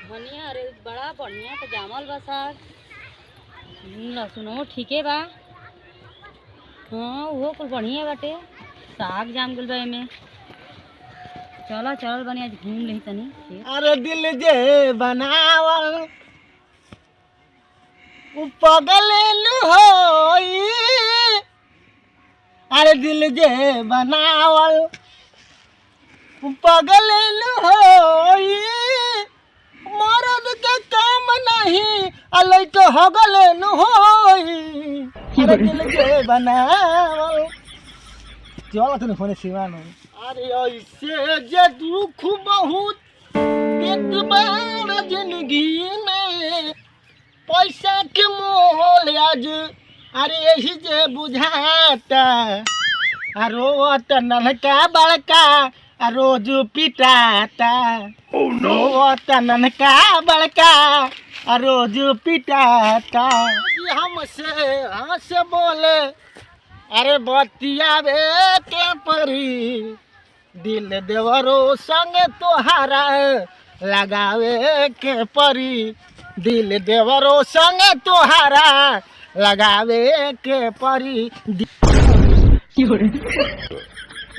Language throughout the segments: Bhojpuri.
धनिया रे बड़ा बढ़िया तो जामल बा साग। लहसुनो ठीके बा। हाँ वो कुछ बढ़िया बाटे। साग जाम गल बा एमे। चलो चल बनी आज घूम लेही तनी। अरे दिल जे बनावल पगल होई। अरे दिल जे बनावल पगल होई। मरद के काम नहीं अलई तो हगल होई। अरे दिल जे बनावल चलो तने फोन सिवान। अरे ऐसे जे दुख बहुत एक बार जिंदगी में पैसा के मोल आज। अरे यही जे बुझाता रोत ननका बड़का रोज पिटाता। रोत ननका बड़का रोज पिटाता। हमसे बोले अरे बतियावे के परी। दिल देवरो संग तोहारा लगावे के परी। दिल देवरो संग तोहारा लगावे के परी।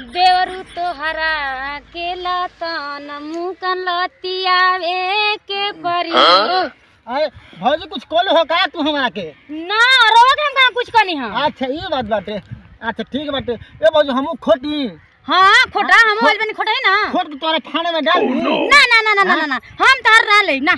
देवरू तोहरा के लतन मुकन लतियावे के परी। अरे भौजी कुछ कोल हो का तू हमरा के? ना रोग हम कहाँ कुछ करनी हम। अच्छा ये बात बाटे। अच्छा ठीक बाटे। ए भौजी हमू खोटी। हाँ खोटा हम आज बनी खोटा है ना। खोट के तोरे खाने में डाल दी। ना ना ना ना ना ना हम तोहर ना ले ना।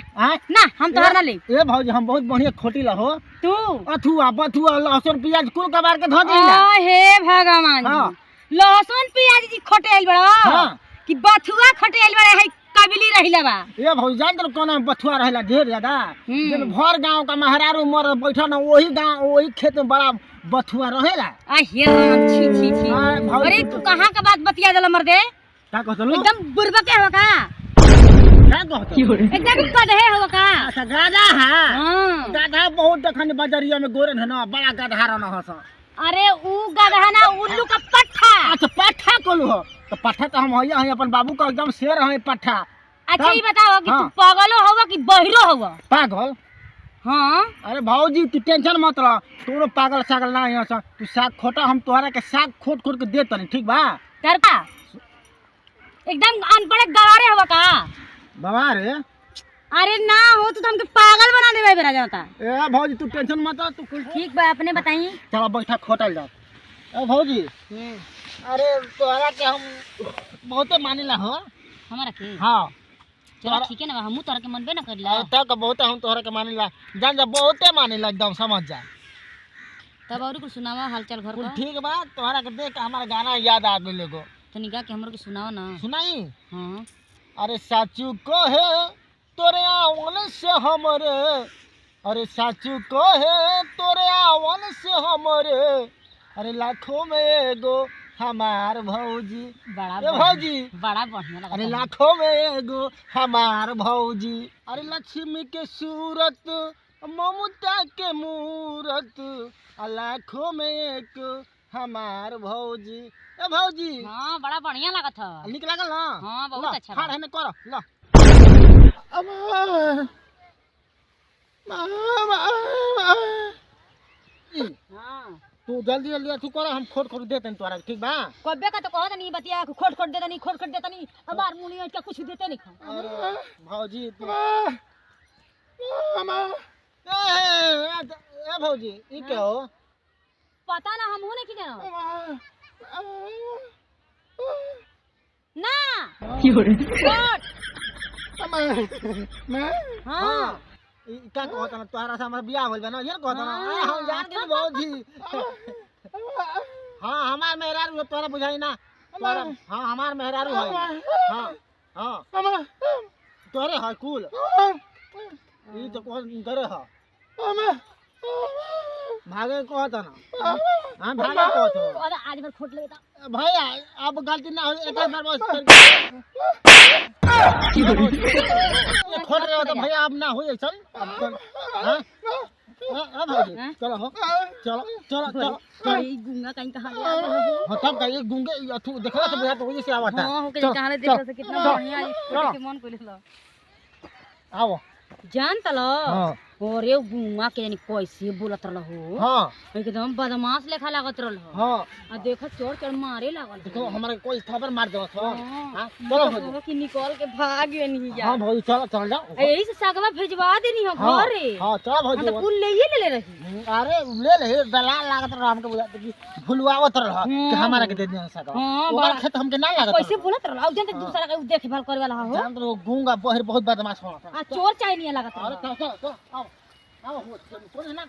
ना हम तोहर ना ले। ए भौजी हम बहुत बढ़िया खोटी ला हो। तू अथुआ बथुआ लहसुन प्याज कुल कबार के धो देला। हे भगवान जी। लहसुन प्याज जी खोटे आइल बड़ा कि बथुआ खोटे आइल बड़ा है काबिली रहिला बा। ए भौजी जान तो कोना बथुआ रहेला ढेर ज्यादा। जब भर गांव का महरारू मर बैठा ना वही गांव वही खेत में बड़ा बथुआ रहेला। हे छी छी छी। अरे तू कहां का बात बतिया देला मर्दे? का कहत लो? एकदम बुरबा के हो का? का कहत? एकदम गधे हो का? अच्छा गाधा है। हां गाधा बहुत देखन बाजारिया में गोरन है ना बड़ा गाधा रहना हस। अरे ऊ गधा ना उल्लू का पट्ठा। अच्छा पट्ठा कोलू हो तो पट्ठा तो हम हई अपन बाबू का एकदम शेर है पट्ठा। अच्छा ये बताओ कि तू पागलो होगा कि बहिरो होगा? पागल? हाँ अरे भाऊजी तू टेंशन मत ला। तू पागल सागल ना यहाँ से तू साग खोटा हम तोहरा के साग खोट खोट के दे तनी ठीक बा? करका एकदम अनपढ़ गवारे होगा का? बाबा रे अरे ना हो तो हमके पागल बना देबे बेरा जाता। ए भाऊजी तू टेंशन मत ले तू कुल ठीक बा अपने बताई। चलो बैठा खोटल जा। ए भाऊजी अरे तोहरा के हम बहुते मानिला हो। हमारा के? हां चलो ठीक है ना हमहू तोहरा के मनबे ना करला। तक बहुते हम तोहरा के मानिला जान जा बहुते मानिला एकदम समझ जा। तब और कुछ सुनावा हालचाल घर का? ठीक बा तोहरा के देख हमारा गाना याद आ गइल एगो। तनी गा के हमरो के सुनाओ ना। सुनाई? हां अरे साचू को है तोरे आवन से हमरे। अरे साचू को है तोरे आवन से हमरे। अरे लाखों में एगो हमार भौजी। बड़ा भौजी बड़ा बढ़िया लगा। अरे लाखों में एगो हमार भौजी। अरे लक्ष्मी के सूरत ममता के मूरत लाखों में एक हमार भौजी। ए भौजी हां बड़ा बढ़िया लगा था। निक लागल ना? हां बहुत अच्छा। हां है कर ला। हां तू जल्दी जल्दी तू कर हम खोट खोट देते तोरा ठीक बा? कबे का तो कहत नहीं बतिया खोट खोट देता नहीं खोट खोट देता नहीं हमार मुनिया के कुछ देते नहीं खा। अरे भौजी तू ए भौजी ई के हो? पता ना हमहू नहीं की जानो ना छोड़। हां ई का कहत ना तोहरा से हमर बियाह होल बा ना ये कहत ना हम जान के भौजी। हां हमार मेहरारू तोरा बुझाई ना तोरा। हां हमार मेहरारू है। हां हां तोरे है कुल ई तो कौन करे है भागे कहत ना। हां भागे कहत हो। अरे आज भर खोट लेता भाई अब गलती ना हो एक बार बस खोट रहे हो तो भैया अब ना हो चल। हां हां भाई चलो हो चलो चलो चलो ये गुंगा कहीं कहां गया? हां तब कहिए गुंगे अथु देखला से बुझा तो वही से आवता। हां हो के कहां ले देख से कितना बढ़िया है के मन कोइले लो। आओ जान तलो हाँ अरे गुमा के यानी कैसे बोलत रहल हो हाँ एकदम बदमाश लेखा लागत रहल हो हाँ आ देखो चोर चोर मारे लागल देखो हमारे कोई थप्पड़ मार दो हाँ, हाँ ई चलो तो भौजी कहो कि निकल के भाग गए नहीं जा हाँ भौजी चलो चल जाओ यही से सागवा भेजवा देनी हो हाँ घरे हाँ चलो हम भौजी तो कुल ले रही अरे ले ले दलाल लागत रहा हमके बुझाते कि भुलवावत रहा कि हमारा के दे दिया सका हाँ, ओकरा बड़ा- खेत हमके ना लागत कैसे बोलत रहल और जन दूसरा के देखभाल करे वाला हो जान तो गूंगा बहर बहुत बदमाश हो आ चोर चाहे नहीं लागत अरे रहल चल चल चल आओ आओ हो कौन है ना